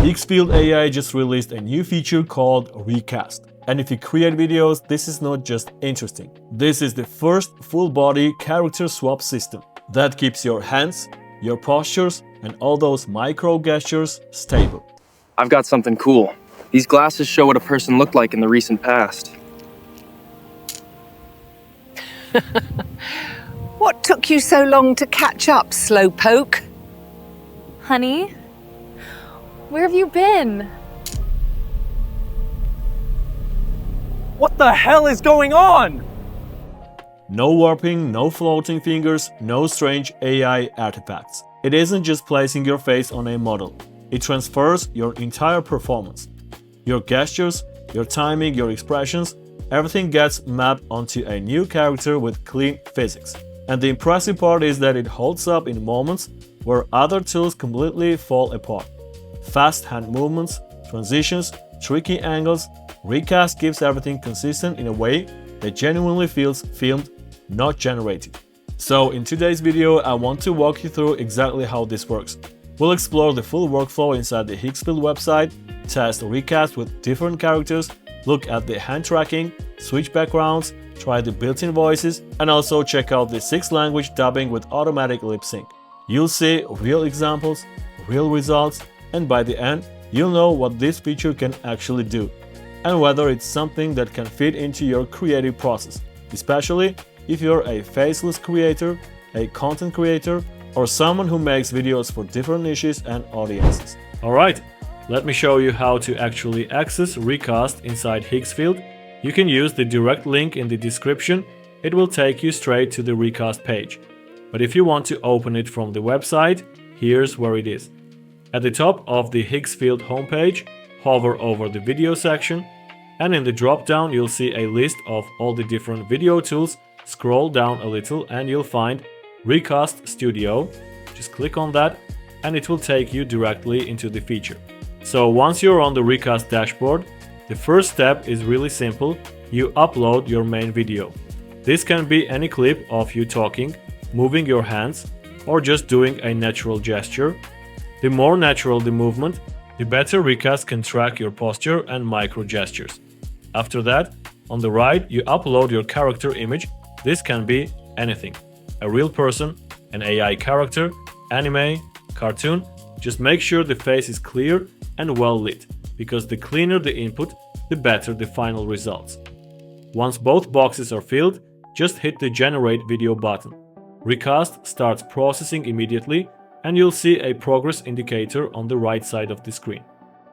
Higgsfield AI just released a new feature called Recast. And if you create videos, this is not just interesting. This is the first full-body character swap system that keeps your hands, your postures, and all those micro gestures stable. I've got something cool. These glasses show what a person looked like in the recent past. What took you so long to catch up, slowpoke? Honey, where have you been? What the hell is going on? No warping, no floating fingers, no strange AI artifacts. It isn't just placing your face on a model. It transfers your entire performance. Your gestures, your timing, your expressions, everything gets mapped onto a new character with clean physics. And the impressive part is that it holds up in moments where other tools completely fall apart. Fast hand movements, transitions, tricky angles, Recast keeps everything consistent in a way that genuinely feels filmed, not generated. So in today's video, I want to walk you through exactly how this works. We'll explore the full workflow inside the Higgsfield website, test Recast with different characters, look at the hand tracking, switch backgrounds, try the built-in voices, and also check out the 6-language dubbing with automatic lip sync. You'll see real examples, real results, and by the end, you'll know what this feature can actually do, and whether it's something that can fit into your creative process, especially if you're a faceless creator, a content creator, or someone who makes videos for different niches and audiences. Alright, let me show you how to actually access Recast inside Higgsfield. You can use the direct link in the description. It will take you straight to the Recast page. But if you want to open it from the website, here's where it is. At the top of the Higgsfield homepage, hover over the video section, and in the drop-down you'll see a list of all the different video tools. Scroll down a little and you'll find Recast Studio. Just click on that and it will take you directly into the feature. So once you're on the Recast dashboard, the first step is really simple. You upload your main video. This can be any clip of you talking, moving your hands, or just doing a natural gesture. The more natural the movement, the better Recast can track your posture and micro gestures. After that, on the right, you upload your character image. This can be anything. A real person, an AI character, anime, cartoon. Just make sure the face is clear and well lit, because the cleaner the input, the better the final results. Once both boxes are filled, just hit the Generate Video button. Recast starts processing immediately, and you'll see a progress indicator on the right side of the screen.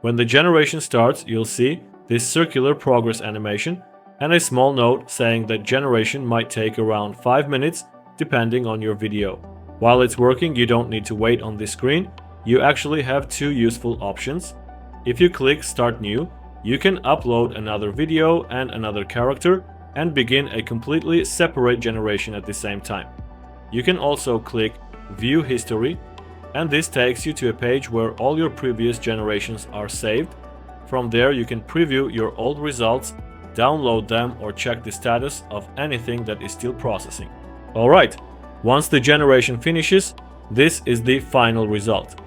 When the generation starts, you'll see this circular progress animation and a small note saying that generation might take around 5 minutes depending on your video. While it's working, you don't need to wait on this screen. You actually have two useful options. If you click Start New, you can upload another video and another character and begin a completely separate generation at the same time. You can also click View History, and this takes you to a page where all your previous generations are saved. From there you can preview your old results, download them, or check the status of anything that is still processing. Alright, once the generation finishes, this is the final result.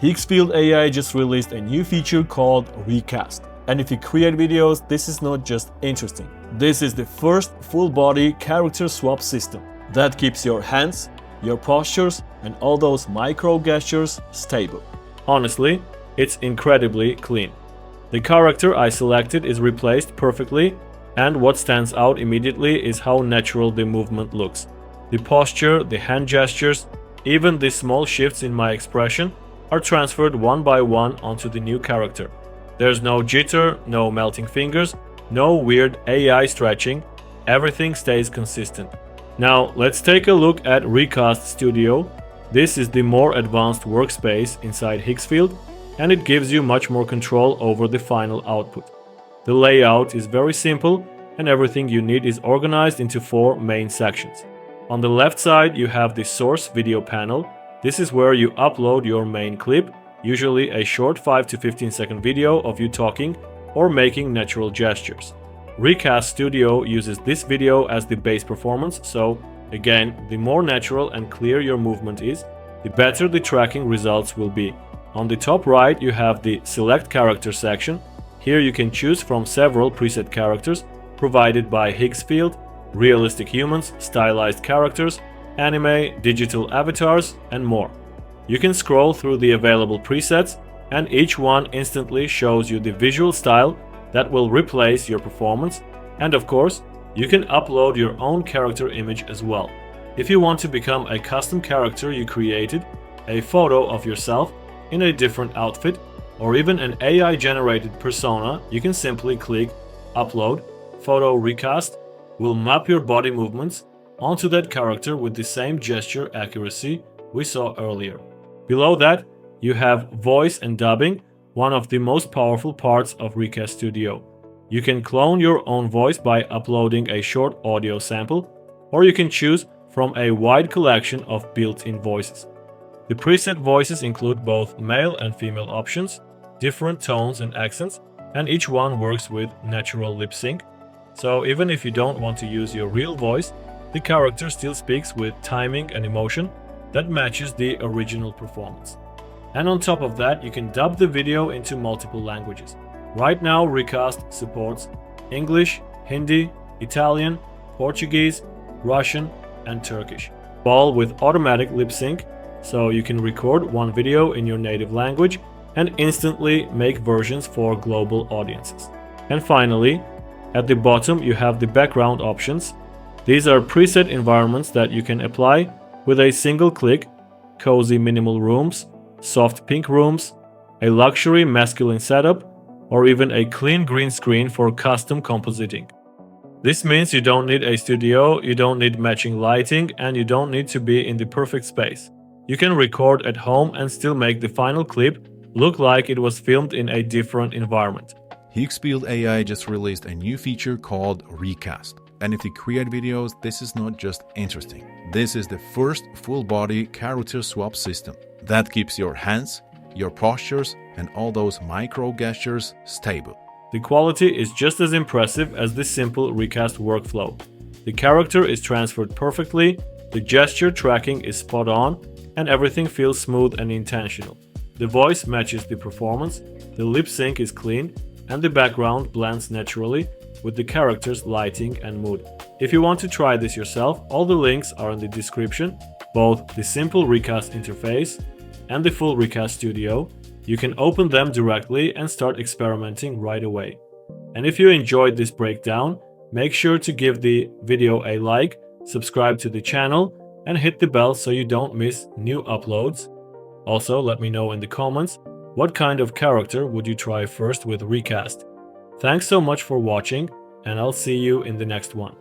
Higgsfield AI just released a new feature called Recast. And if you create videos, this is not just interesting. This is the first full-body character swap system that keeps your hands, your postures, and all those micro gestures stable. Honestly, it's incredibly clean. The character I selected is replaced perfectly, and what stands out immediately is how natural the movement looks. The posture, the hand gestures, even the small shifts in my expression are transferred one by one onto the new character. There's no jitter, no melting fingers, no weird AI stretching. Everything stays consistent. Now let's take a look at Recast Studio. This is the more advanced workspace inside Higgsfield, and it gives you much more control over the final output. The layout is very simple, and everything you need is organized into 4 main sections. On the left side you have the source video panel. This is where you upload your main clip, usually a short 5 to 15 second video of you talking or making natural gestures. Recast Studio uses this video as the base performance, so again, the more natural and clear your movement is, the better the tracking results will be. On the top right, you have the Select Character section. Here you can choose from several preset characters provided by Higgsfield, realistic humans, stylized characters, anime, digital avatars, and more. You can scroll through the available presets, and each one instantly shows you the visual style that will replace your performance, and of course, you can upload your own character image as well. If you want to become a custom character you created, a photo of yourself in a different outfit, or even an AI-generated persona, you can simply click Upload. Photo Recast will map your body movements onto that character with the same gesture accuracy we saw earlier. Below that, you have voice and dubbing, one of the most powerful parts of Recast Studio. You can clone your own voice by uploading a short audio sample, or you can choose from a wide collection of built-in voices. The preset voices include both male and female options, different tones and accents, and each one works with natural lip sync. So even if you don't want to use your real voice, the character still speaks with timing and emotion that matches the original performance. And on top of that, you can dub the video into multiple languages. Right now, Recast supports English, Hindi, Italian, Portuguese, Russian, and Turkish, all with automatic lip sync, so you can record one video in your native language and instantly make versions for global audiences. And finally, at the bottom you have the background options. These are preset environments that you can apply with a single click: cozy minimal rooms, soft pink rooms, a luxury masculine setup, or even a clean green screen for custom compositing. This means you don't need a studio, you don't need matching lighting, and you don't need to be in the perfect space. You can record at home and still make the final clip look like it was filmed in a different environment. Higgsfield AI just released a new feature called Recast. And if you create videos, this is not just interesting. This is the first full-body character swap system that keeps your hands, your postures, and all those micro gestures stable. The quality is just as impressive as the simple recast workflow. The character is transferred perfectly, the gesture tracking is spot on, and everything feels smooth and intentional. The voice matches the performance, the lip sync is clean, and the background blends naturally with the character's lighting and mood. If you want to try this yourself, all the links are in the description, both the simple recast interface and the full Recast Studio. You can open them directly and start experimenting right away. And if you enjoyed this breakdown, make sure to give the video a like, subscribe to the channel, and hit the bell so you don't miss new uploads. Also, let me know in the comments what kind of character would you try first with Recast. Thanks so much for watching, and I'll see you in the next one.